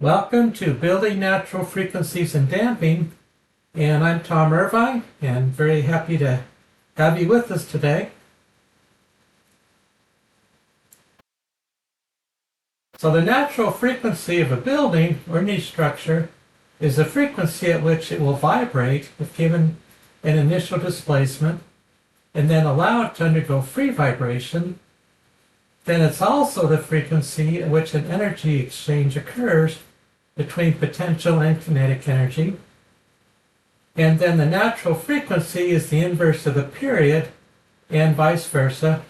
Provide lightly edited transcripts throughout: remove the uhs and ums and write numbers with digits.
Welcome to Building Natural Frequencies and Damping, and I'm Tom Irvine, and very happy to have you with us today. So the natural frequency of a building or any structure is the frequency at which it will vibrate if given an initial displacement and then allow it to undergo free vibration. Then it's also the frequency at which an energy exchange occurs between potential and kinetic energy. And then the natural frequency is the inverse of the period and vice versa.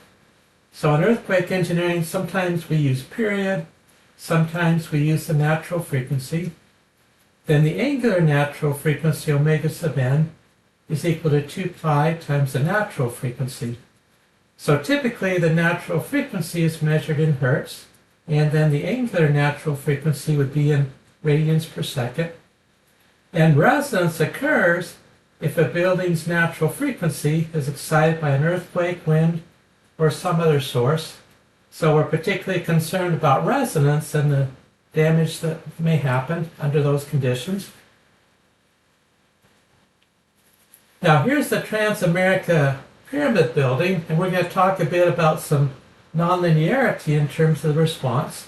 So in earthquake engineering, sometimes we use period, sometimes we use the natural frequency. Then the angular natural frequency, omega sub n, is equal to 2 pi times the natural frequency. So typically the natural frequency is measured in hertz, and then the angular natural frequency would be in radians per second. And resonance occurs if a building's natural frequency is excited by an earthquake, wind, or some other source. So we're particularly concerned about resonance and the damage that may happen under those conditions. Now here's the Transamerica Pyramid building, and we're going to talk a bit about some nonlinearity in terms of the response.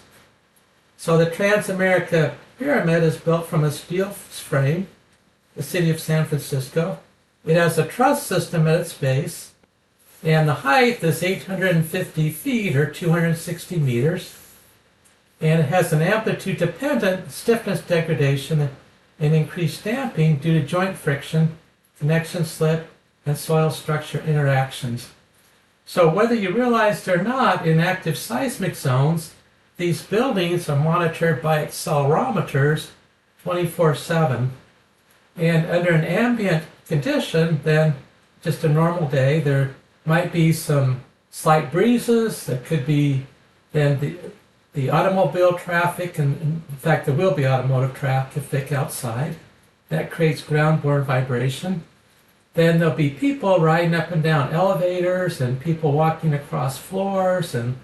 So the Transamerica Pyramid is built from a steel frame, the city of San Francisco. It has a truss system at its base, and the height is 850 feet or 260 meters. And it has an amplitude-dependent stiffness degradation and increased damping due to joint friction, connection slip, and soil structure interactions. So whether you realize it or not, in active seismic zones, these buildings are monitored by accelerometers 24/7. And under an ambient condition, then just a normal day, there might be some slight breezes. There could be then the automobile traffic, and in fact there will be automotive traffic outside. That creates ground-borne vibration. Then there'll be people riding up and down elevators and people walking across floors and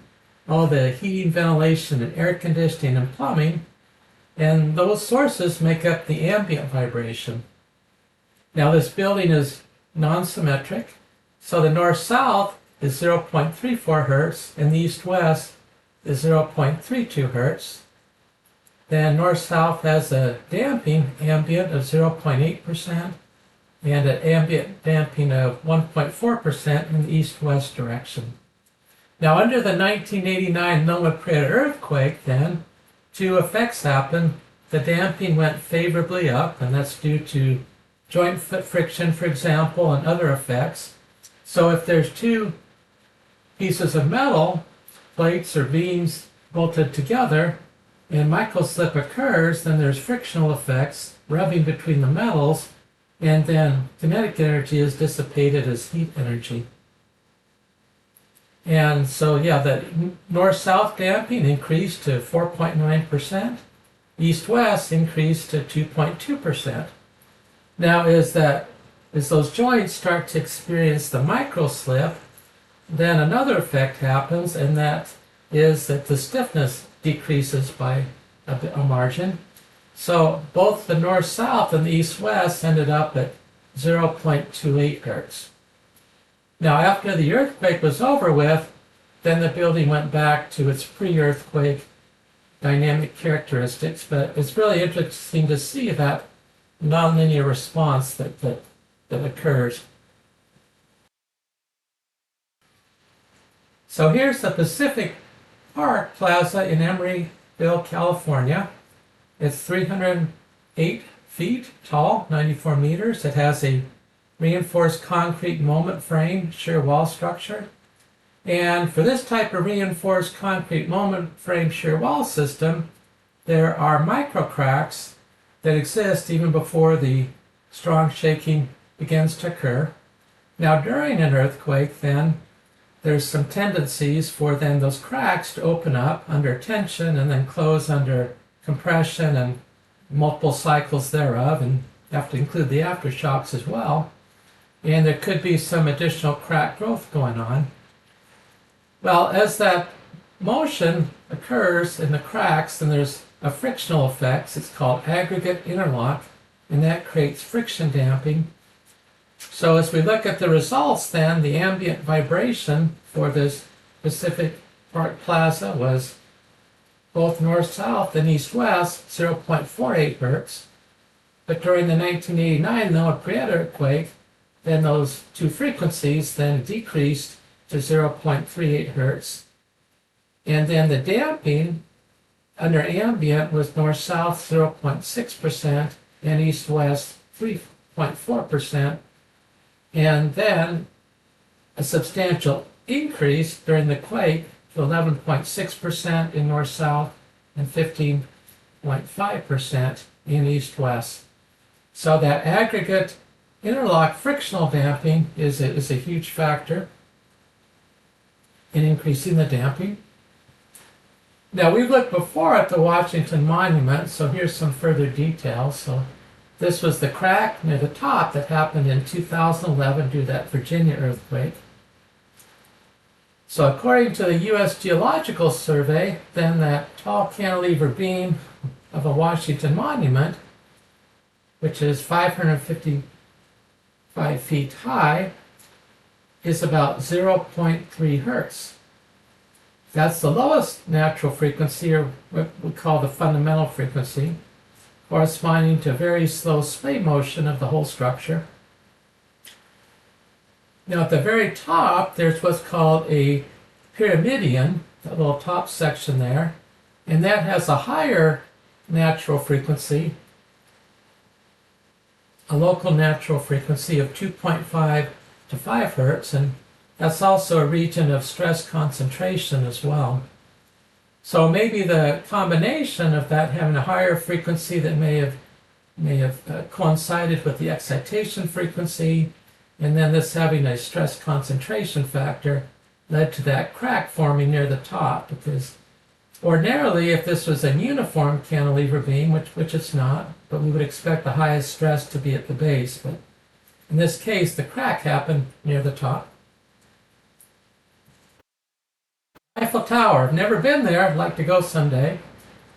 all the heating, ventilation, and air conditioning and plumbing. And those sources make up the ambient vibration. Now this building is non-symmetric. So the north-south is 0.34 hertz and the east-west is 0.32 hertz. Then north-south has a damping ambient of 0.8%. and an ambient damping of 1.4% in the east-west direction. Now under the 1989 Loma Prieta earthquake then, two effects happened. The damping went favorably up, and that's due to joint friction, for example, and other effects. So if there's two pieces of metal, plates or beams bolted together, and microslip occurs, then there's frictional effects, rubbing between the metals, and then kinetic energy is dissipated as heat energy. And so, yeah, the north-south damping increased to 4.9%, east-west increased to 2.2%. Now, as those joints start to experience the microslip, then another effect happens, and that is that the stiffness decreases by a margin. So both the north-south and the east-west ended up at 0.28 hertz. Now after the earthquake was over with, then the building went back to its pre-earthquake dynamic characteristics, but it's really interesting to see that nonlinear response that occurs. So here's the Pacific Park Plaza in Emeryville, California. It's 308 feet tall, 94 meters. It has a reinforced concrete moment frame shear wall structure. And for this type of reinforced concrete moment frame shear wall system, there are micro cracks that exist even before the strong shaking begins to occur. Now during an earthquake then, there's some tendencies for then those cracks to open up under tension and then close under compression and multiple cycles thereof, and you have to include the aftershocks as well. And there could be some additional crack growth going on. Well, as that motion occurs in the cracks, then there's of frictional effects. It's called aggregate interlock, and that creates friction damping. So as we look at the results then, the ambient vibration for this Pacific Park Plaza was both north-south and east-west, 0.48 hertz. But during the 1989 Noah Prieta earthquake, then those two frequencies then decreased to 0.38 hertz. And then the damping under ambient was north-south 0.6% and east-west 3.4%. And then a substantial increase during the quake to 11.6% in north-south and 15.5% in east-west. So that aggregate interlock frictional damping is a huge factor in increasing the damping. Now we looked before at the Washington Monument, so here's some further details. So this was the crack near the top that happened in 2011 due to that Virginia earthquake. So according to the U.S. Geological Survey, then that tall cantilever beam of a Washington Monument, which is 555 feet high, is about 0.3 hertz. That's the lowest natural frequency, or what we call the fundamental frequency, corresponding to very slow sway motion of the whole structure. Now at the very top, there's what's called a pyramidion, that little top section there, and that has a higher natural frequency, a local natural frequency of 2.5 to 5 hertz, and that's also a region of stress concentration as well. So maybe the combination of that having a higher frequency that may have coincided with the excitation frequency, and then this having a stress concentration factor led to that crack forming near the top, because ordinarily if this was a uniform cantilever beam, which it's not, but we would expect the highest stress to be at the base, but in this case the crack happened near the top. Eiffel Tower, I've never been there, I'd like to go someday.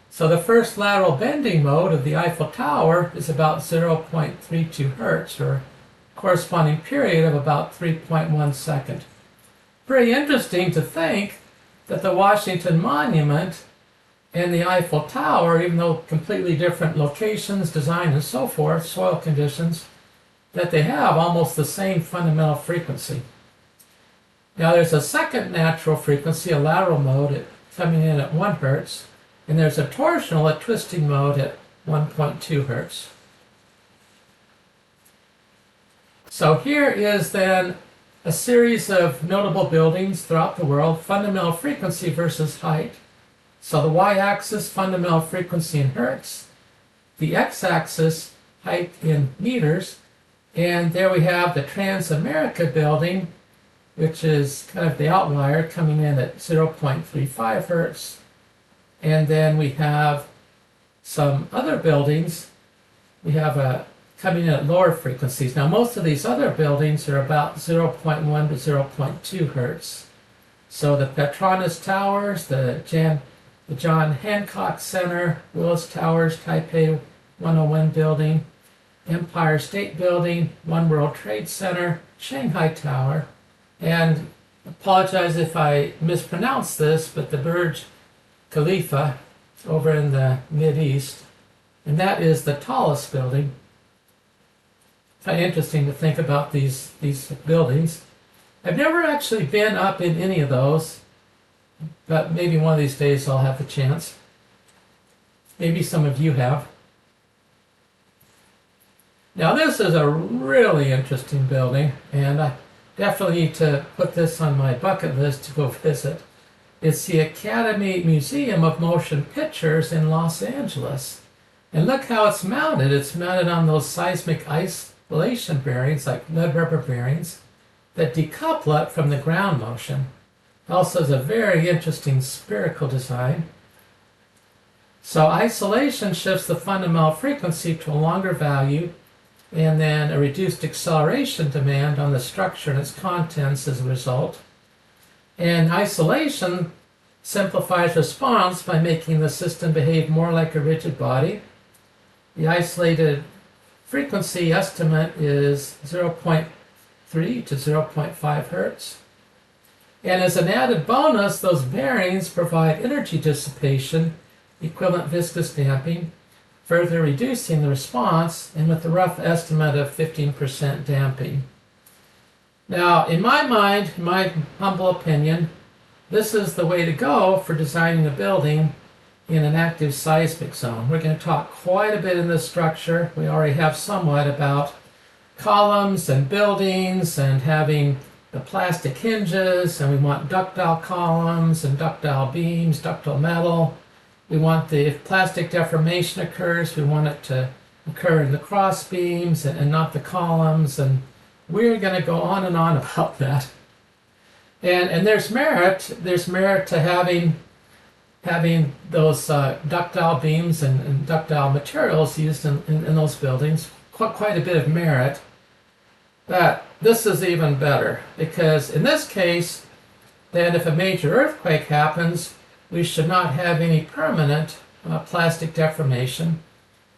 So the first lateral bending mode of the Eiffel Tower is about 0.32 hertz, or corresponding period of about 3.1 seconds. Pretty interesting to think that the Washington Monument and the Eiffel Tower, even though completely different locations, design and so forth, soil conditions, that they have almost the same fundamental frequency. Now there's a second natural frequency, a lateral mode, coming in at 1 hertz, and there's a torsional, a twisting mode at 1.2 hertz. So here is then a series of notable buildings throughout the world, fundamental frequency versus height. So the y-axis, fundamental frequency in hertz, the x-axis, height in meters, and there we have the Transamerica building, which is kind of the outlier, coming in at 0.35 hertz. And then we have some other buildings. We have coming in at lower frequencies. Now most of these other buildings are about 0.1 to 0.2 hertz. So the Petronas Towers, the John Hancock Center, Willis Towers, Taipei 101 building, Empire State Building, One World Trade Center, Shanghai Tower, and apologize if I mispronounce this, but the Burj Khalifa over in the Mideast, and that is the tallest building. Kind of interesting to think about these buildings. I've never actually been up in any of those, but maybe one of these days I'll have the chance. Maybe some of you have. Now this is a really interesting building, and I definitely need to put this on my bucket list to go visit. It's the Academy Museum of Motion Pictures in Los Angeles. And look how it's mounted. It's mounted on those seismic isolation bearings, like lead rubber bearings, that decouple it from the ground motion. It also has a very interesting spherical design. So isolation shifts the fundamental frequency to a longer value, and then a reduced acceleration demand on the structure and its contents as a result. And isolation simplifies response by making the system behave more like a rigid body. The isolated frequency estimate is 0.3 to 0.5 hertz. And as an added bonus, those bearings provide energy dissipation, equivalent viscous damping, further reducing the response, and with a rough estimate of 15% damping. Now, in my mind, in my humble opinion, this is the way to go for designing a building in an active seismic zone. We're going to talk quite a bit in this structure. We already have somewhat about columns and buildings and having the plastic hinges, and we want ductile columns and ductile beams, ductile metal. We want the, if plastic deformation occurs, we want it to occur in the cross beams and not the columns, and we're going to go on and on about that. And there's merit to having those ductile beams and ductile materials used in those buildings. Quite a bit of merit. But this is even better, because in this case, then if a major earthquake happens, we should not have any permanent plastic deformation.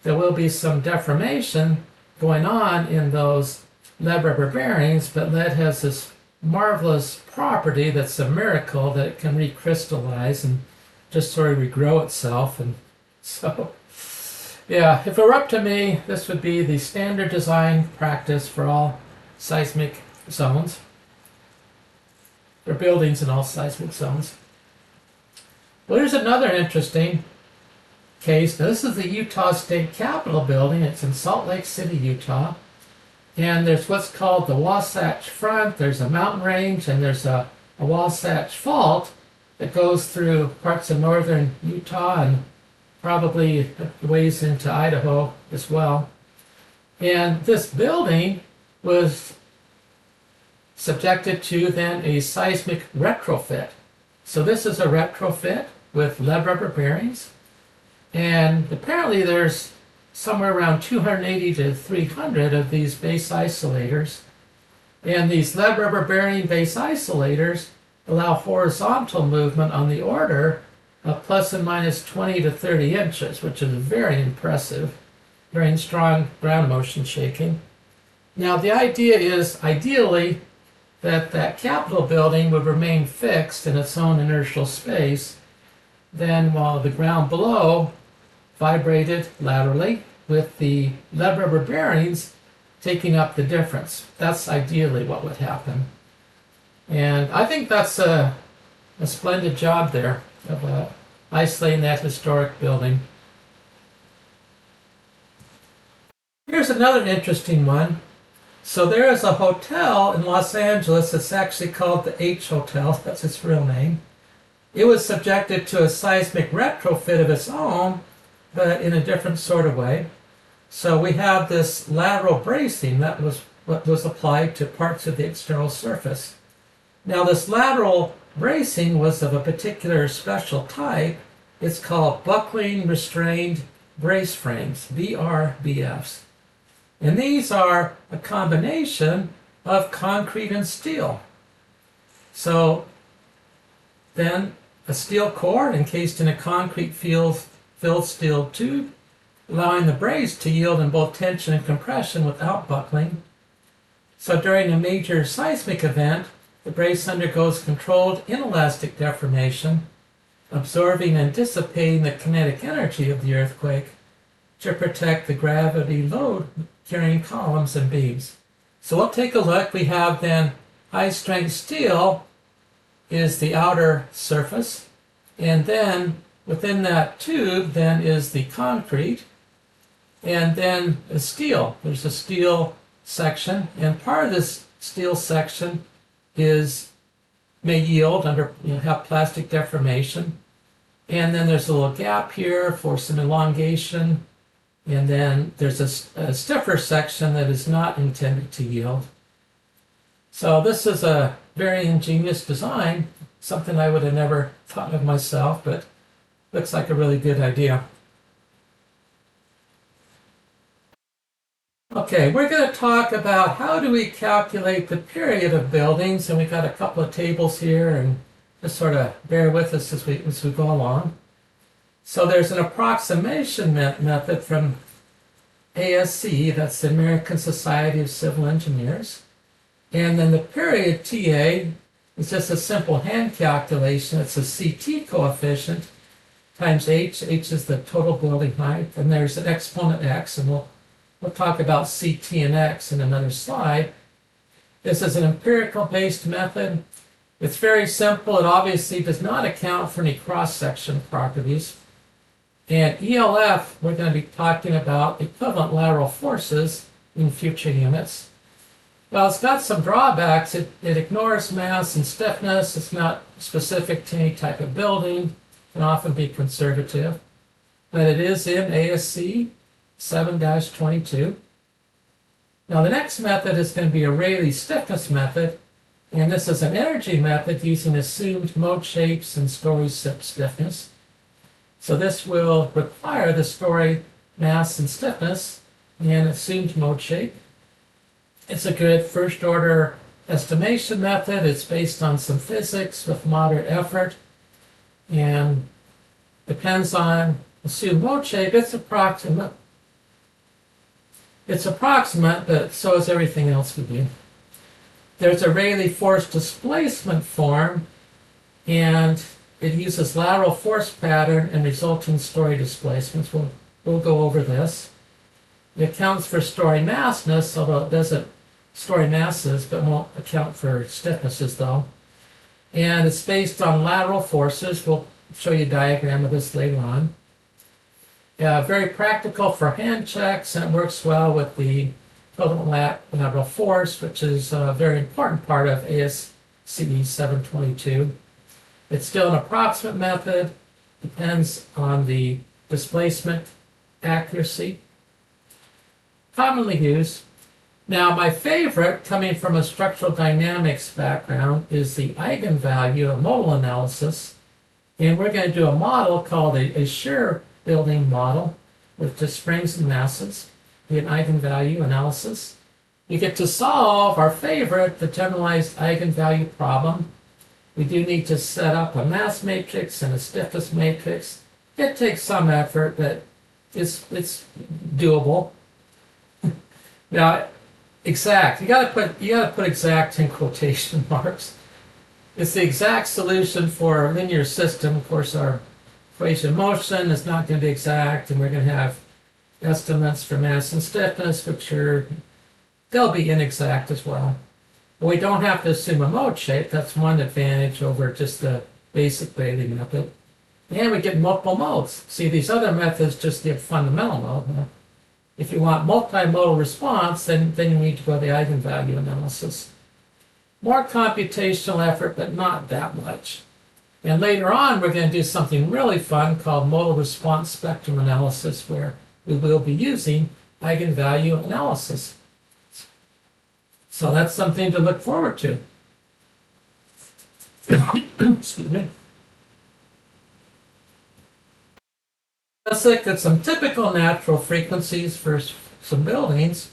There will be some deformation going on in those lead rubber bearings, but lead has this marvelous property that's a miracle, that it can recrystallize and just sort of regrow itself. And so, yeah, if it were up to me, this would be the standard design practice for all seismic zones, or buildings in all seismic zones. Well, here's another interesting case. Now, this is the Utah State Capitol building. It's in Salt Lake City, Utah. And there's what's called the Wasatch Front. There's a mountain range, and there's a Wasatch Fault that goes through parts of northern Utah and probably ways into Idaho as well. And this building was subjected to then a seismic retrofit. So this is a retrofit with lead rubber bearings. And apparently there's somewhere around 280 to 300 of these base isolators. And these lead rubber bearing base isolators allow horizontal movement on the order of plus and minus 20 to 30 inches, which is very impressive, very strong ground motion shaking. Now the idea is, ideally, that Capitol building would remain fixed in its own inertial space, then while the ground below vibrated laterally with the lead rubber bearings taking up the difference. That's ideally what would happen. And I think that's a splendid job there of isolating that historic building. Here's another interesting one. So there is a hotel in Los Angeles that's actually called the H Hotel. That's its real name. It was subjected to a seismic retrofit of its own, but in a different sort of way. So we have this lateral bracing that was what was applied to parts of the external surface. Now this lateral bracing was of a particular special type. It's called buckling restrained brace frames, BRBFs. And these are a combination of concrete and steel. So then a steel core encased in a concrete filled steel tube, allowing the brace to yield in both tension and compression without buckling. So during a major seismic event, the brace undergoes controlled inelastic deformation, absorbing and dissipating the kinetic energy of the earthquake to protect the gravity load carrying columns and beams. So we'll take a look. We have then high strength steel is the outer surface, and then within that tube then is the concrete, and then the steel. There's a steel section, and part of this steel section may yield under, have plastic deformation, and then there's a little gap here for some elongation. And then there's a stiffer section that is not intended to yield. So this is a very ingenious design, something I would have never thought of myself, but looks like a really good idea. Okay, we're going to talk about how do we calculate the period of buildings, and we've got a couple of tables here and just sort of bear with us as we go along. So there's an approximation method from ASCE, that's the American Society of Civil Engineers. And then the period TA is just a simple hand calculation. It's a CT coefficient times h. H is the total building height, and there's an exponent x, and we'll talk about CT and x in another slide. This is an empirical based method. It's very simple. It obviously does not account for any cross-section properties. And ELF, we're going to be talking about equivalent lateral forces in future units. Well, it's got some drawbacks. It ignores mass and stiffness. It's not specific to any type of building. It can often be conservative. But it is in ASCE 7-22. Now, the next method is going to be a Rayleigh stiffness method. And this is an energy method using assumed mode shapes and story stiffness. So this will require the story mass and stiffness and assumed mode shape. It's a good first order estimation method. It's based on some physics with moderate effort and depends on assumed mode shape. It's approximate. It's approximate, but so is everything else we do. There's a Rayleigh force displacement form, and it uses lateral force pattern and resulting story displacements. We'll go over this. It accounts for story massness, although it doesn't story masses, but won't account for stiffnesses though. And it's based on lateral forces. We'll show you a diagram of this later on. Very practical for hand checks, and it works well with the equivalent lateral force, which is a very important part of ASCE 722. It's still an approximate method, depends on the displacement accuracy. Commonly used. Now, my favorite, coming from a structural dynamics background, is the eigenvalue of modal analysis. And we're going to do a model called a shear building model with just springs and masses, an eigenvalue analysis. You get to solve our favorite, the generalized eigenvalue problem. We do need to set up a mass matrix and a stiffness matrix. It takes some effort, but it's doable. Now, exact. You gotta put exact in quotation marks. It's the exact solution for a linear system. Of course, our equation of motion is not going to be exact, and we're going to have estimates for mass and stiffness, which they'll be inexact as well. But we don't have to assume a mode shape. That's one advantage over just the basic Rayleigh method. And we get multiple modes. See, these other methods just give fundamental mode. If you want multimodal response, then you need to go to the eigenvalue analysis. More computational effort, but not that much. And later on, we're going to do something really fun called modal response spectrum analysis, where we will be using eigenvalue analysis. So that's something to look forward to. Excuse me. Let's look at some typical natural frequencies for some buildings.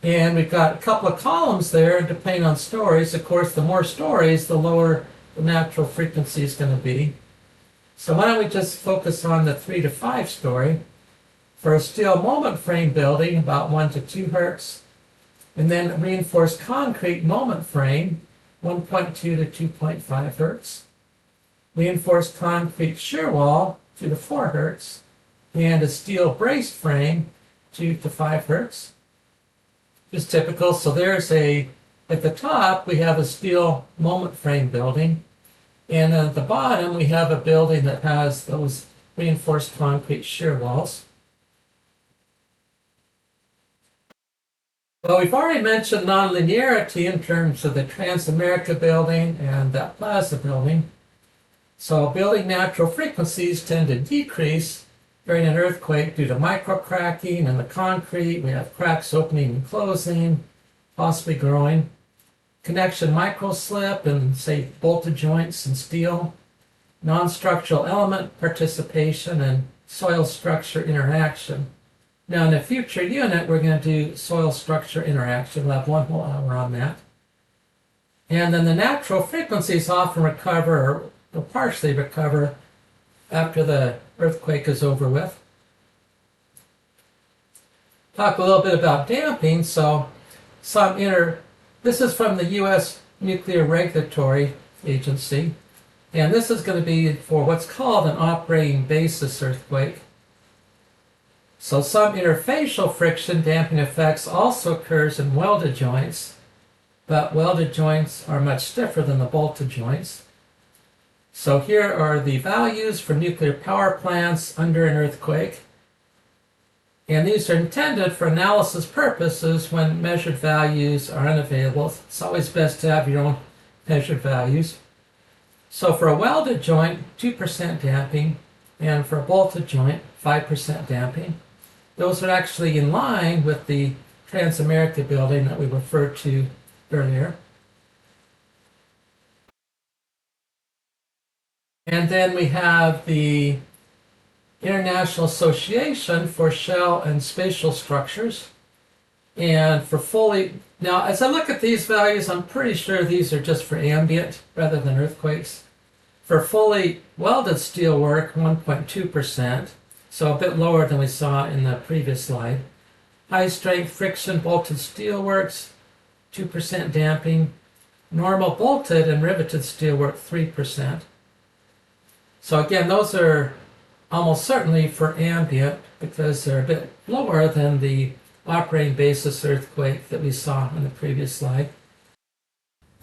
And we've got a couple of columns there, depending on stories. Of course, the more stories, the lower the natural frequency is going to be. So why don't we just focus on the 3 to 5 story. For a steel moment frame building, about 1 to 2 hertz. And then reinforced concrete moment frame, 1.2 to 2.5 hertz. Reinforced concrete shear wall, 2 to 4 hertz. And a steel braced frame, 2 to 5 hertz. Just typical. So there's at the top, we have a steel moment frame building. And at the bottom, we have a building that has those reinforced concrete shear walls. Well, we've already mentioned nonlinearity in terms of the Transamerica building and that Plaza building. So building natural frequencies tend to decrease during an earthquake due to microcracking in the concrete. We have cracks opening and closing, possibly growing. Connection microslip and, say, bolted joints and steel. Non-structural element participation and soil structure interaction. Now, in a future unit, we're going to do soil structure interaction. We'll have one whole hour on that. And then the natural frequencies often recover or will partially recover after the earthquake is over with. Talk a little bit about damping. So this is from the U.S. Nuclear Regulatory Agency, and this is going to be for what's called an operating basis earthquake. So some interfacial friction damping effects also occurs in welded joints, but welded joints are much stiffer than the bolted joints. So here are the values for nuclear power plants under an earthquake. And these are intended for analysis purposes when measured values are unavailable. It's always best to have your own measured values. So for a welded joint, 2% damping, and for a bolted joint, 5% damping. Those are actually in line with the Transamerica building that we referred to earlier. And then we have the International Association for Shell and Spatial Structures. And for now as I look at these values, I'm pretty sure these are just for ambient rather than earthquakes. For fully welded steelwork, 1.2%, so a bit lower than we saw in the previous slide. High strength friction bolted steelworks, 2% damping. Normal bolted and riveted steelwork, 3%. So again, those are almost certainly for ambient because they're a bit lower than the operating basis earthquake that we saw in the previous slide.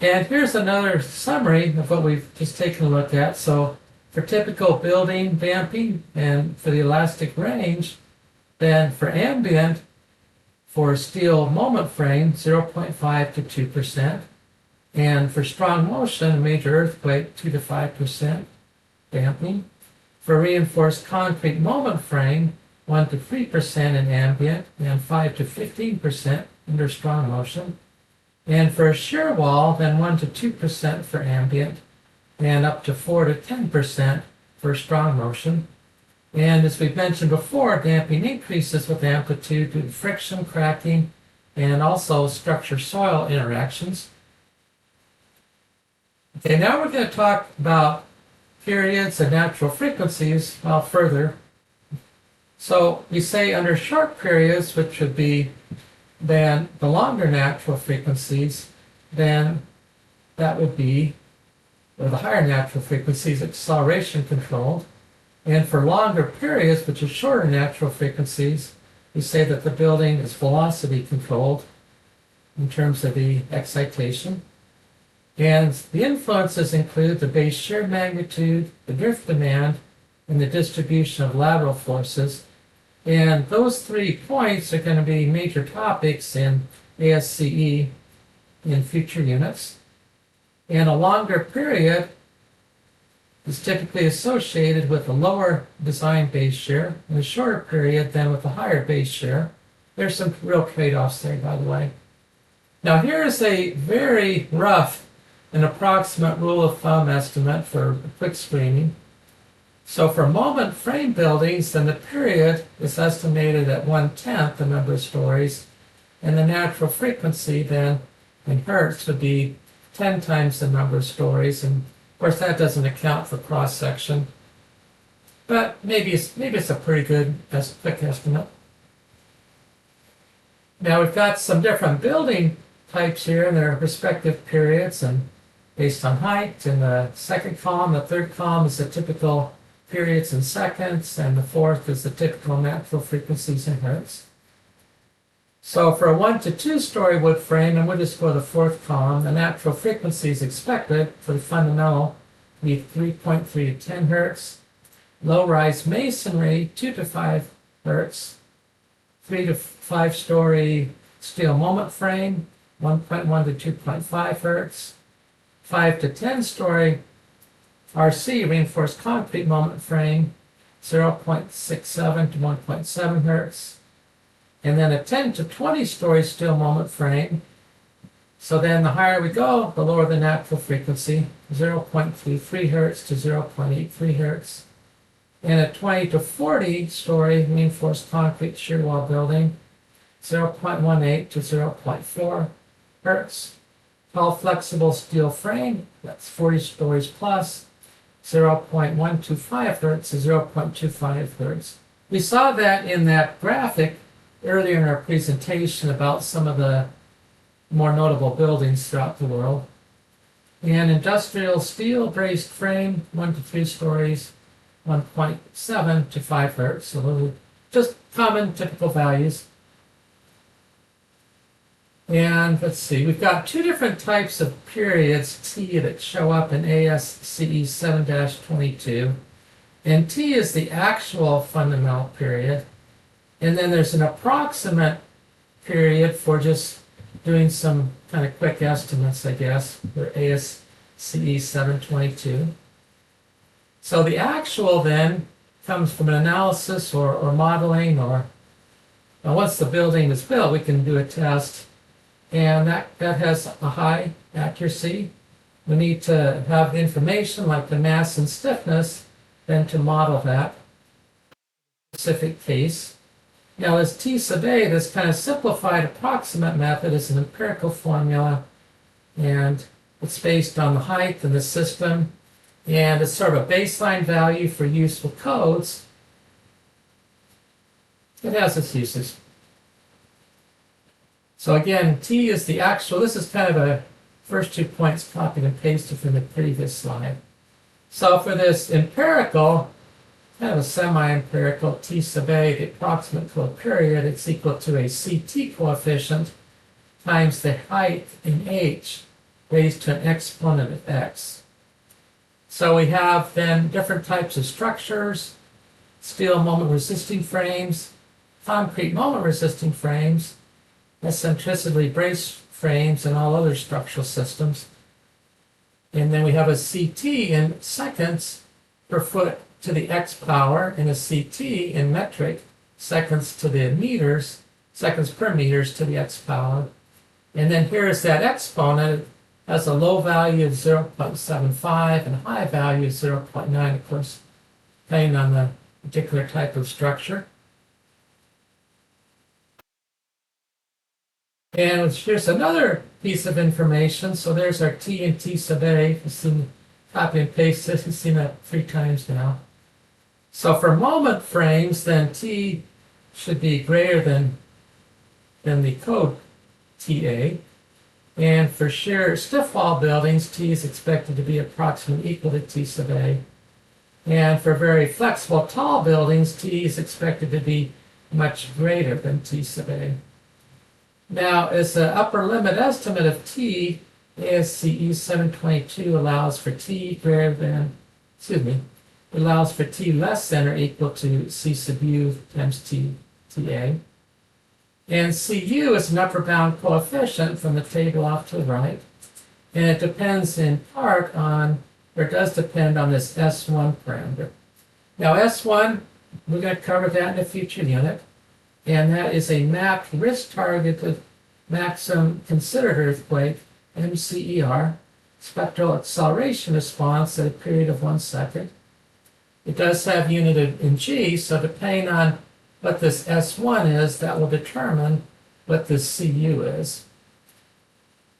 And here's another summary of what we've just taken a look at. So for typical building damping and for the elastic range, then for ambient, for steel moment frame, 0.5 to 2%. And for strong motion, a major earthquake, 2 to 5% damping. For reinforced concrete moment frame, 1 to 3% in ambient and 5 to 15% under strong motion. And for a shear wall, then 1 to 2% for ambient and up to 4 to 10% for strong motion. And as we've mentioned before, damping increases with amplitude due to friction, cracking, and also structure-soil interactions. Okay, now we're going to talk about periods and natural frequencies further. So we say under short periods, which would be then the longer natural frequencies, then that would be, or the higher natural frequencies, acceleration controlled. And for longer periods, which are shorter natural frequencies, we say that the building is velocity controlled in terms of the excitation. And the influences include the base shear magnitude, the drift demand, and the distribution of lateral forces. And those 3 points are going to be major topics in ASCE in future units. And a longer period is typically associated with a lower design base shear, and a shorter period then with a higher base shear. There's some real trade-offs there, by the way. Now here's a very rough and approximate rule of thumb estimate for quick screening. So for moment frame buildings, then the period is estimated at 1/10 the number of stories, and the natural frequency then in hertz would be 10 times the number of stories, and of course that doesn't account for cross section, but maybe it's a pretty good quick estimate. Now we've got some different building types here and their respective periods, and based on height. In the second column, the third column is the typical periods in seconds, and the fourth is the typical natural frequencies in hertz. So for a 1 to 2 story wood frame, and we'll just go to the fourth column, the natural frequencies expected for the fundamental be 3.3 to 10 hertz. Low-rise masonry, 2 to 5 hertz. 3 to 5 story steel moment frame, 1.1 to 2.5 hertz. 5 to 10 story RC, reinforced concrete moment frame, 0.67 to 1.7 hertz. And then a 10 to 20 story steel moment frame. So then the higher we go, the lower the natural frequency, 0.33 hertz to 0.83 hertz. And a 20 to 40 story reinforced concrete shear wall building, 0.18 to 0.4 hertz. Tall flexible steel frame, that's 40 stories plus, 0.125 hertz to 0.25 hertz. We saw that in that graphic earlier in our presentation about some of the more notable buildings throughout the world. And industrial steel braced frame, 1 to 3 stories, 1.7 to 5 hertz. So those are just common typical values. And let's see, we've got two different types of periods T that show up in ASCE 7-22. And T is the actual fundamental period. And then there's an approximate period for just doing some kind of quick estimates, I guess, for ASCE 7-22. So the actual then comes from an analysis or modeling, or once the building is built, we can do a test. And that has a high accuracy. We need to have information like the mass and stiffness then to model that specific case. Now this T sub A, this kind of simplified approximate method, is an empirical formula, and it's based on the height in the system, and it's sort of a baseline value for useful codes. It has its uses. So again, T is the actual, this is kind of a first 2 points copied and pasted from the previous slide. So for this empirical, kind of a semi-empirical T sub A, the approximate code period, it's equal to a CT coefficient times the height in H raised to an exponent of X. So we have then different types of structures, steel moment resisting frames, concrete moment resisting frames, eccentricity braced frames, and all other structural systems. And then we have a CT in seconds per foot to the X power, and a CT in metric seconds to the meters, seconds per meters to the X power. And then here is that exponent. It has a low value of 0.75 and a high value of 0.9, of course, depending on the particular type of structure. And here's another piece of information. So there's our T and T sub A. You've seen copy and paste this. You've seen that 3 times now. So for moment frames, then T should be greater than the code TA. And for shear stiff wall buildings, T is expected to be approximately equal to T sub A. And for very flexible tall buildings, T is expected to be much greater than T sub A. Now, as an upper limit estimate of T, ASCE 722 allows for T allows for T less than or equal to C sub U times TA. And Cu is an upper bound coefficient from the table off to the right. And it depends in part on, or it does depend on this S1 parameter. Now S1, we're going to cover that in a future unit. And that is a mapped risk-targeted maximum considered earthquake, MCER, spectral acceleration response at a period of 1 second. It does have unit in G, so depending on what this S1 is, that will determine what this CU is.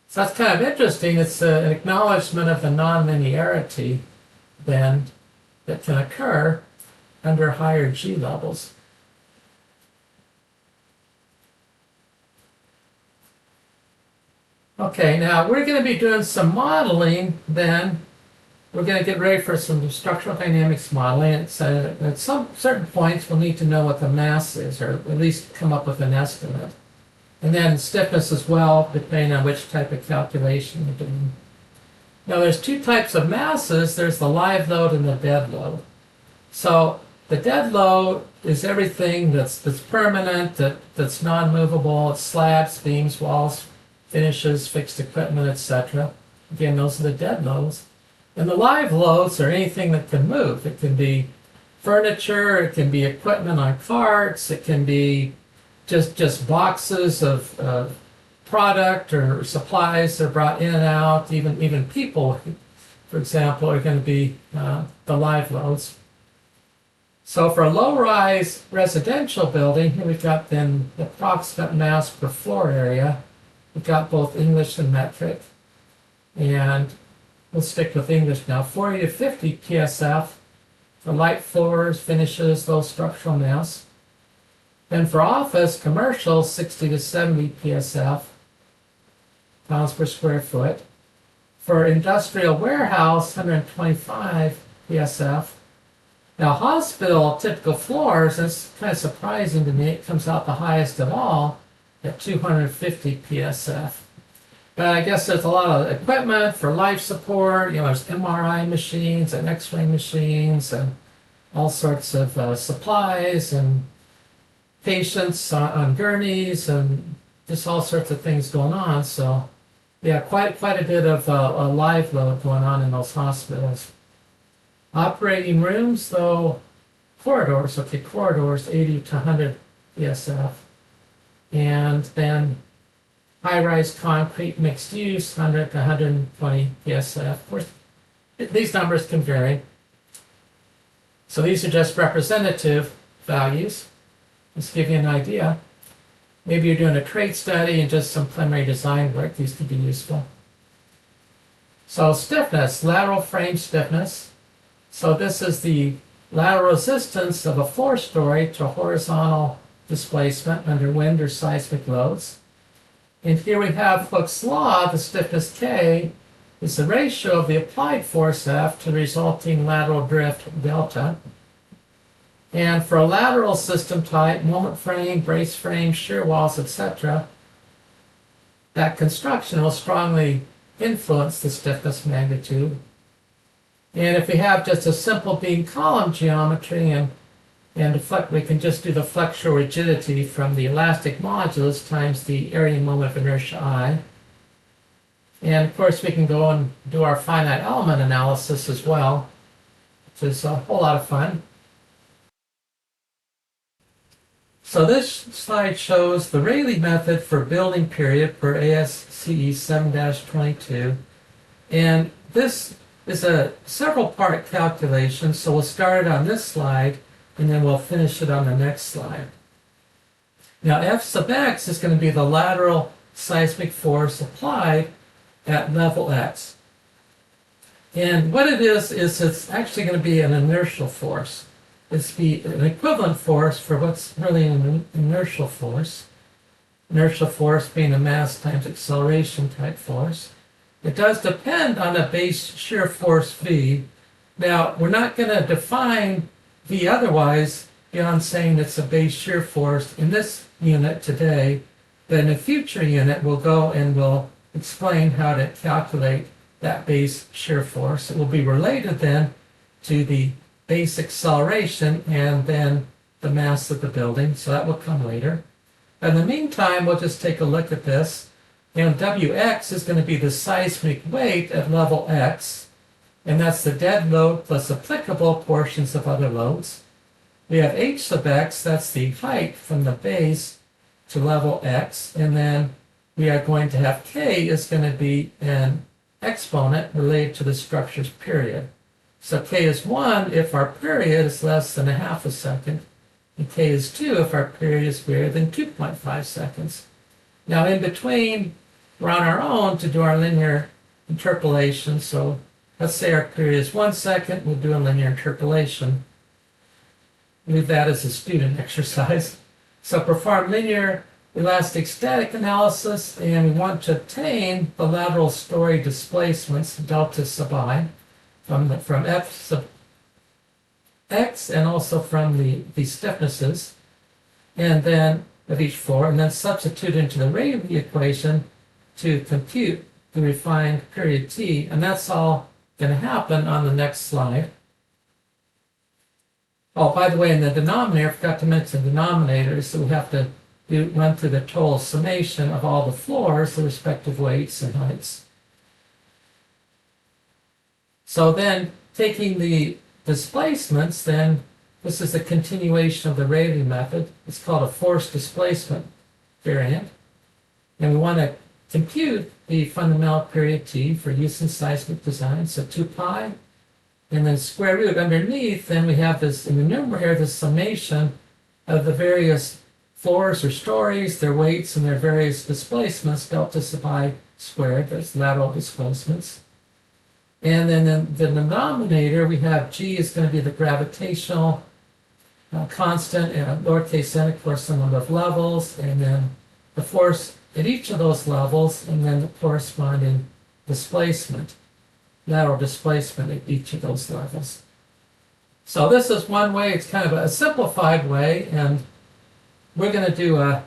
So that's kind of interesting. It's an acknowledgement of the nonlinearity then that can occur under higher G levels. Okay, now we're going to be doing some modeling then. We're going to get ready for some structural dynamics modeling. At some certain points, we'll need to know what the mass is, or at least come up with an estimate. And then stiffness as well, depending on which type of calculation we're doing. Now there's 2 types of masses. There's the live load and the dead load. So the dead load is everything that's permanent, that's non-movable. It's slabs, beams, walls, finishes, fixed equipment, etc. Again, those are the dead loads. And the live loads are anything that can move. It can be furniture, it can be equipment on carts, it can be just boxes of product or supplies that are brought in and out. Even people, for example, are going to be the live loads. So for a low-rise residential building, here we've got then the approximate mass per floor area. We've got both English and metric. And we'll stick with English now. 40 to 50 PSF for light floors, finishes, low structural mass. Then for office, commercial, 60 to 70 PSF, pounds per square foot. For industrial warehouse, 125 PSF. Now hospital, typical floors, it's kind of surprising to me, it comes out the highest of all at 250 PSF. But I guess there's a lot of equipment for life support, there's MRI machines and X-ray machines and all sorts of supplies and patients on gurneys and just all sorts of things going on. So yeah, quite a bit of a live load going on in those hospitals. Operating rooms, though, corridors, 80 to 100 PSF. And then high-rise concrete mixed use, 100 to 120 PSF. Of course, these numbers can vary. So these are just representative values. Let's give you an idea. Maybe you're doing a trade study and just some preliminary design work. These could be useful. So stiffness, lateral frame stiffness. So this is the lateral resistance of a floor story to horizontal displacement under wind or seismic loads. And here we have Hooke's law, the stiffness K is the ratio of the applied force F to the resulting lateral drift delta. And for a lateral system type, moment frame, brace frame, shear walls, etc., that construction will strongly influence the stiffness magnitude. And if we have just a simple beam column geometry and we can just do the flexural rigidity from the elastic modulus times the area moment of inertia I. And of course we can go and do our finite element analysis as well, which is a whole lot of fun. So this slide shows the Rayleigh method for building period per ASCE 7-22. And this is a several part calculation, so we'll start it on this slide and then we'll finish it on the next slide. Now F sub x is going to be the lateral seismic force applied at level x. And what it is it's actually going to be an inertial force. It's be an equivalent force for what's really an inertial force. Inertial force being a mass times acceleration type force. It does depend on a base shear force V. Now, we're not going to define V otherwise beyond saying it's a base shear force in this unit today, but in a future unit we'll go and we'll explain how to calculate that base shear force. It will be related then to the base acceleration and then the mass of the building, so that will come later. In the meantime, we'll just take a look at this. And Wx is going to be the seismic weight at level x, and that's the dead load plus applicable portions of other loads. We have h sub x, that's the height from the base to level x, and then we are going to have k is going to be an exponent related to the structure's period. So k is 1 if our period is less than a half a second, and k is 2 if our period is greater than 2.5 seconds. Now in between, we're on our own to do our linear interpolation, so let's say our period is 1 second, we'll do a linear interpolation. Leave that as a student exercise. So perform linear elastic static analysis, and we want to obtain the lateral story displacements, delta sub I, from F sub x and also from the stiffnesses, and then of each floor, and then substitute into the Rayleigh equation to compute the refined period t, and that's all going to happen on the next slide. Oh, by the way, in the denominator, I forgot to mention the denominator, so we have to run through the total summation of all the floors, the respective weights and heights. So then, taking the displacements, then this is a continuation of the Rayleigh method. It's called a force displacement variant. And we want to compute the fundamental period t for use in seismic design, so 2 pi, and then square root underneath, then we have this, in the numerator, the summation of the various floors or stories, their weights, and their various displacements, delta sub I squared, that's lateral displacements. And then in the denominator, we have G is going to be the gravitational constant, and lowercase n, of course, the number of levels, and then the force at each of those levels, and then the corresponding displacement, lateral displacement at each of those levels. So this is one way, it's kind of a simplified way, and we're going to do a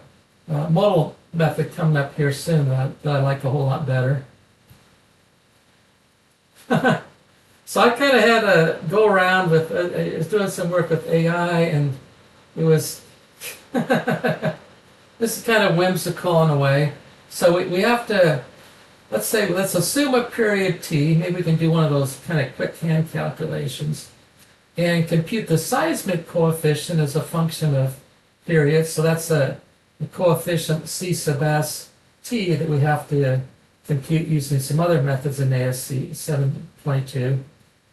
modal method coming up here soon that I like a whole lot better. So I kind of had to go around with, I was doing some work with AI, and it was, this is kind of whimsical in a way. So we have to, let's assume a period t, maybe we can do one of those kind of quick hand calculations, and compute the seismic coefficient as a function of period. So that's the coefficient c sub s t that we have to compute using some other methods in ASC 722.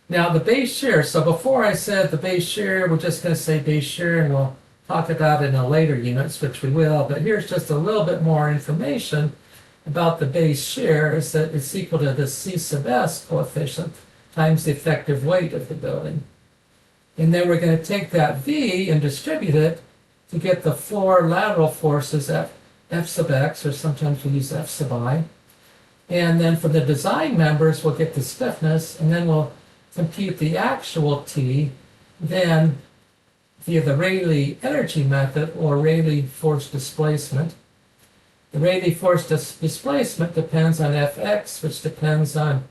Now the base shear, so before I said the base shear, we're just going to say base shear, and we'll talk about it in a later units, which we will, but here's just a little bit more information about the base shear, is that it's equal to the c sub s coefficient times the effective weight of the building. And then we're going to take that v and distribute it to get the floor lateral forces at F sub x, or sometimes we use F sub I. And then for the design members, we'll get the stiffness, and then we'll compute the actual T, then via the Rayleigh energy method or Rayleigh force displacement. The Rayleigh force displacement depends on Fx, which depends on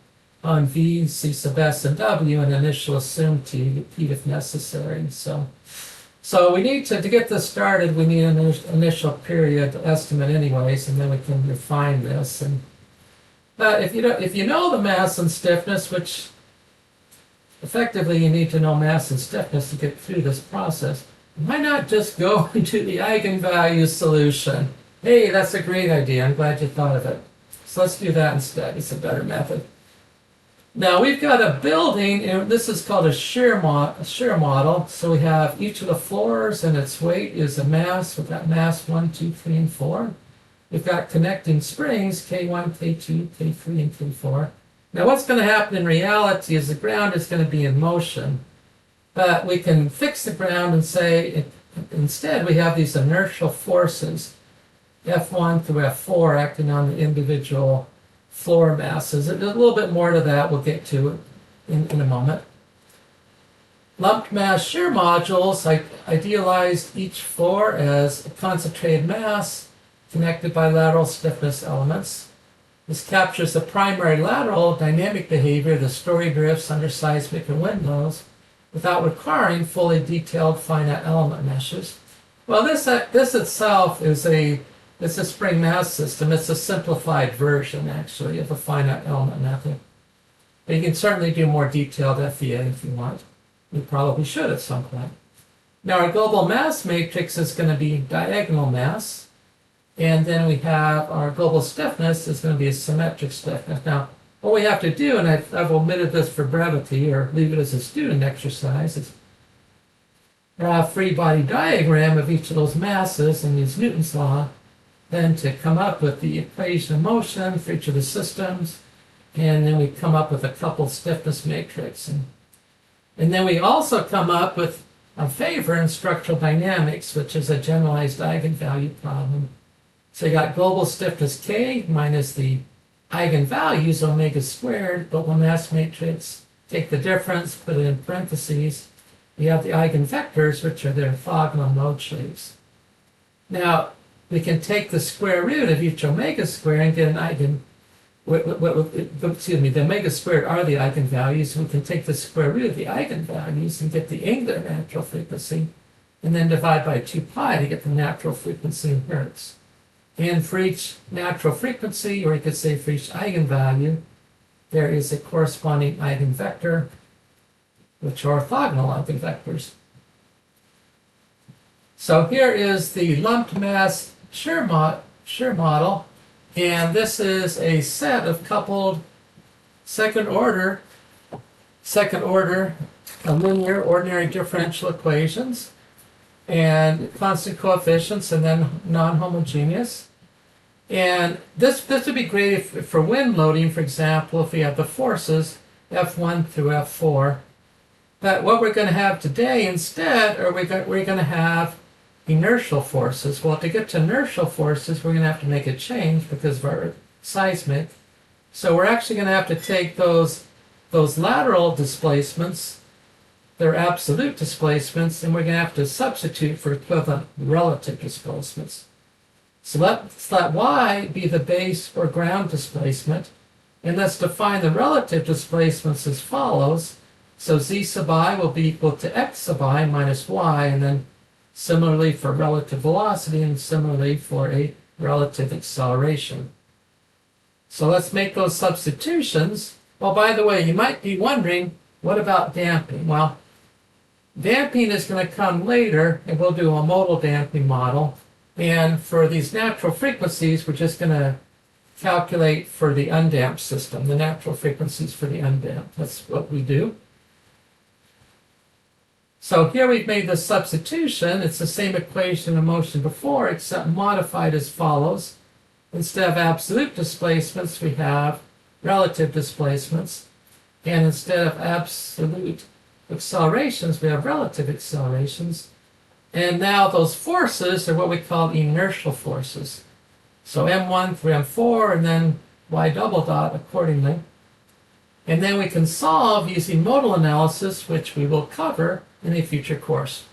V, C sub S, and W, and initial assumed T, if necessary. So we need to get this started, we need an initial period estimate anyways, and then we can refine this. But if you know the mass and stiffness, which effectively you need to know mass and stiffness to get through this process, why not just go into the eigenvalue solution? Hey, that's a great idea. I'm glad you thought of it. So let's do that instead. It's a better method. Now we've got a building, and this is called a shear model. So we have each of the floors, and its weight is a mass. We've got mass 1, 2, 3, and 4. We've got connecting springs, K1, K2, K3, and K4. Now what's going to happen in reality is the ground is going to be in motion, but we can fix the ground and say, instead we have these inertial forces, F1 through F4, acting on the individual floor masses. A little bit more to that, we'll get to it in a moment. Lumped mass shear modules, I idealized each floor as a concentrated mass connected by lateral stiffness elements. This captures the primary lateral dynamic behavior, the story drifts under seismic and wind loads, without requiring fully detailed finite element meshes. Well, this itself is a spring mass system. It's a simplified version, actually, of a finite element method. But you can certainly do more detailed FEA if you want. You probably should at some point. Now, our global mass matrix is going to be diagonal mass. And then we have our global stiffness is going to be a symmetric stiffness. Now, what we have to do, and I've omitted this for brevity, or leave it as a student exercise, is draw a free body diagram of each of those masses and use Newton's law, then to come up with the equation of motion for each of the systems, and then we come up with a coupled stiffness matrix. And then we also come up with a favor in structural dynamics, which is a generalized eigenvalue problem. So you got global stiffness K minus the eigenvalues omega squared, global mass matrix, take the difference, put it in parentheses. You have the eigenvectors, which are their orthogonal mode shapes. Now, we can take the square root of each omega square and get an the omega squared are the eigenvalues. We can take the square root of the eigenvalues and get the angular natural frequency, and then divide by 2 pi to get the natural frequency in hertz. And for each natural frequency, or you could say for each eigenvalue, there is a corresponding eigenvector, which are orthogonal eigenvectors. So here is the lumped mass shear model, and this is a set of coupled second order linear ordinary differential equations, and constant coefficients, and then non-homogeneous. And this would be great if, for wind loading, for example, if we have the forces F1 through F4. But what we're going to have today instead, we're going to have inertial forces. Well, to get to inertial forces, we're going to have to make a change because of our seismic. So we're actually going to have to take those lateral displacements, their absolute displacements, and we're going to have to substitute for equivalent relative displacements. So let y be the base or ground displacement, and let's define the relative displacements as follows. So z sub I will be equal to x sub I minus y, and then similarly for relative velocity, and similarly for a relative acceleration. So let's make those substitutions. Well, by the way, you might be wondering, what about damping? Well, damping is going to come later, and we'll do a modal damping model. And for these natural frequencies, we're just going to calculate for the undamped system, the natural frequencies for the undamped. That's what we do. So here we've made the substitution. It's the same equation of motion before, except modified as follows. Instead of absolute displacements, we have relative displacements. And instead of absolute accelerations, we have relative accelerations. And now those forces are what we call inertial forces. So M1 through M4, and then y double dot accordingly. And then we can solve using modal analysis, which we will cover in a future course.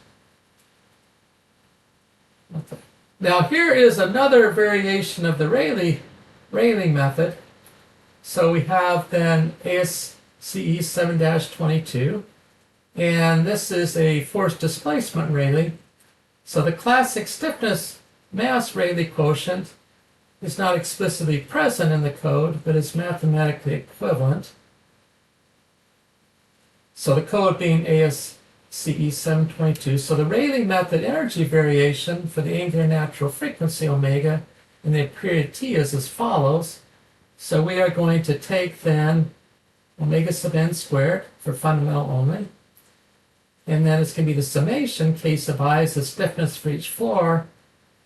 Okay. Now here is another variation of the Rayleigh method. So we have then ASCE 7-22, and this is a force displacement Rayleigh. So the classic stiffness mass Rayleigh quotient is not explicitly present in the code, but is mathematically equivalent. So the code being ASCE 722. So the Rayleigh method energy variation for the angular natural frequency omega in the period t is as follows. So we are going to take then omega sub n squared for fundamental only. And then it's going to be the summation, k sub I is the stiffness for each floor.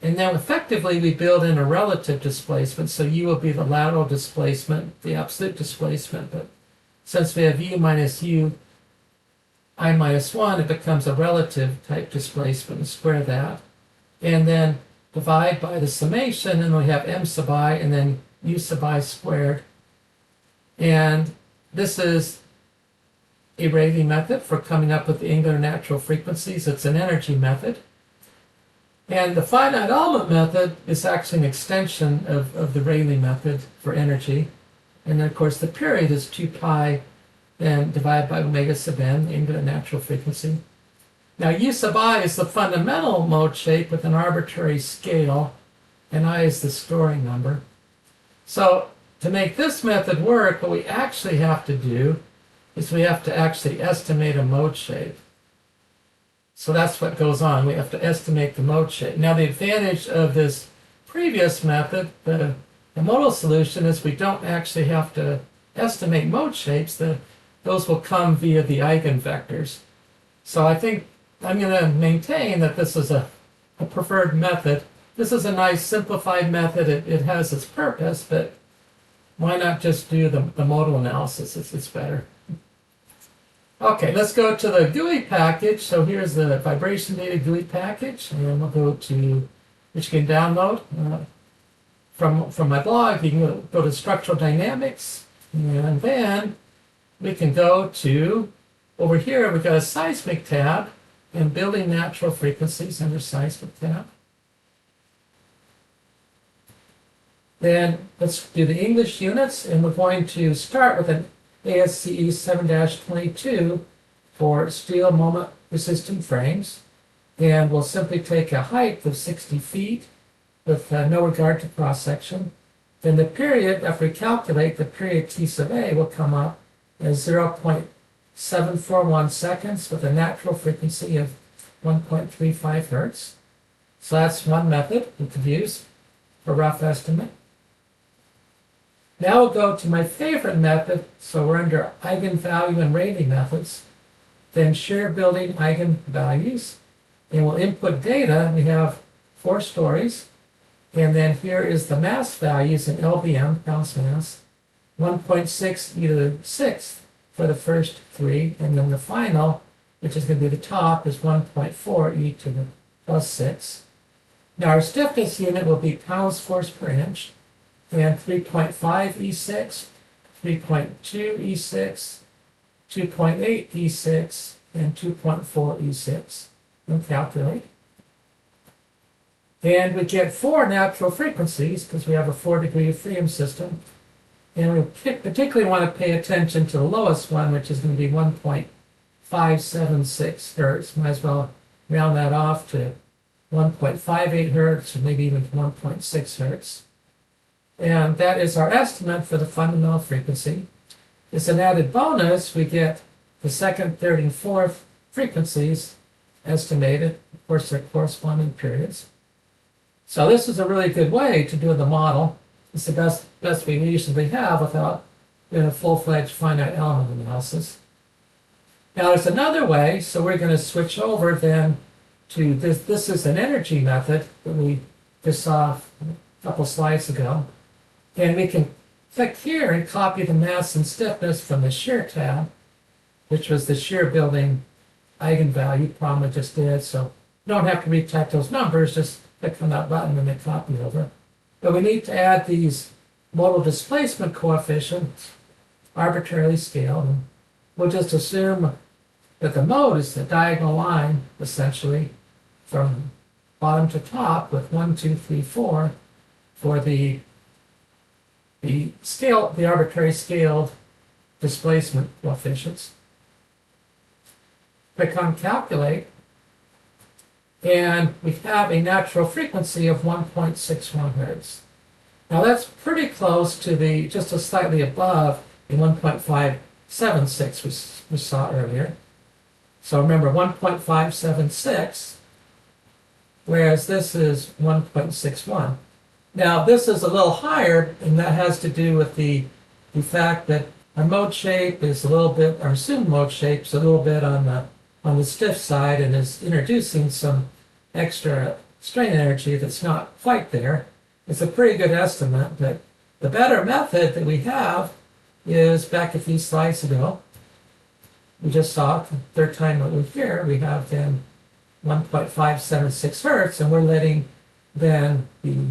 And then effectively we build in a relative displacement. So u will be the lateral displacement, the absolute displacement. But since we have u minus u, I minus 1, it becomes a relative type displacement, and square that. And then divide by the summation, and we have m sub I, and then u sub I squared. And this is a Rayleigh method for coming up with the angular natural frequencies. It's an energy method. And the finite element method is actually an extension of the Rayleigh method for energy. And then, of course, the period is 2 pi, then divided by omega sub n, the angular natural frequency. Now, u sub I is the fundamental mode shape with an arbitrary scale, and I is the storing number. So to make this method work, what we actually have to do is we have to actually estimate a mode shape. So that's what goes on. We have to estimate the mode shape. Now, the advantage of this previous method, the modal solution, is we don't actually have to estimate mode shapes. Those will come via the eigenvectors. So I think I'm going to maintain that this is a preferred method. This is a nice simplified method. It has its purpose, but why not just do the modal analysis? It's better. Okay, let's go to the GUI package. So here's the vibration data GUI package, and we'll go to, which you can download from my blog. You can go to structural dynamics, and then we can go to, over here, we've got a seismic tab, and building natural frequencies under seismic tab. Then let's do the English units, and we're going to start with an ASCE 7-22 for steel moment resistant frames. And we'll simply take a height of 60 feet with no regard to cross section. Then the period, after we calculate, the period t sub a will come up as 0.741 seconds with a natural frequency of 1.35 hertz. So that's one method we could use for rough estimate. Now we'll go to my favorite method. So we're under eigenvalue and Rayleigh methods. Then share building eigenvalues. And we'll input data. We have 4 stories. And then here is the mass values in LBM, pounds mass, 1.6 e to the sixth for the first three, and then the final, which is going to be the top, is 1.4 e to the plus 6. Now our stiffness unit will be pounds force per inch, and 3.5 E6, 3.2 E6, 2.8 E6, and 2.4 E6. And calculate. And we get 4 natural frequencies because we have a 4-degree of freedom system. And we particularly want to pay attention to the lowest one, which is going to be 1.576 hertz. Might as well round that off to 1.58 hertz, or maybe even 1.6 hertz. And that is our estimate for the fundamental frequency. As an added bonus, we get the second, third, and fourth frequencies estimated, of course, their corresponding periods. So this is a really good way to do the model. It's the best we usually have without doing a full-fledged finite element analysis. Now there's another way, so we're going to switch over then to this. This is an energy method that we just saw a couple slides ago. And we can click here and copy the mass and stiffness from the shear tab, which was the shear building eigenvalue problem I just did. So you don't have to retype those numbers, just click on that button and they copy over. But we need to add these modal displacement coefficients, arbitrarily scaled. And we'll just assume that the mode is the diagonal line, essentially, from bottom to top with 1, 2, 3, 4 for the arbitrary scaled displacement coefficients. Click on calculate, and we have a natural frequency of 1.61 hertz. Now that's pretty close to just a slightly above the 1.576 we saw earlier. So remember 1.576, whereas this is 1.61. Now this is a little higher, and that has to do with the fact that our mode shape is a little bit, our assumed mode shape is a little bit on the stiff side and is introducing some extra strain energy that's not quite there. It's a pretty good estimate, but the better method that we have is back a few slides ago. We just saw it, the third time that we're here, we have then 1.576 hertz, and we're letting then the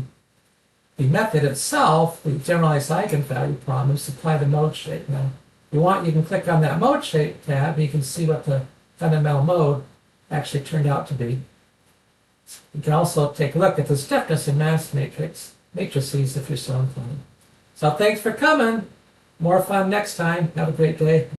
method itself, the generalized eigenvalue problem, supply the mode shape. Now, if you want, you can click on that mode shape tab, and you can see what the fundamental mode actually turned out to be. You can also take a look at the stiffness and mass matrices if you're so inclined. So thanks for coming. More fun next time. Have a great day.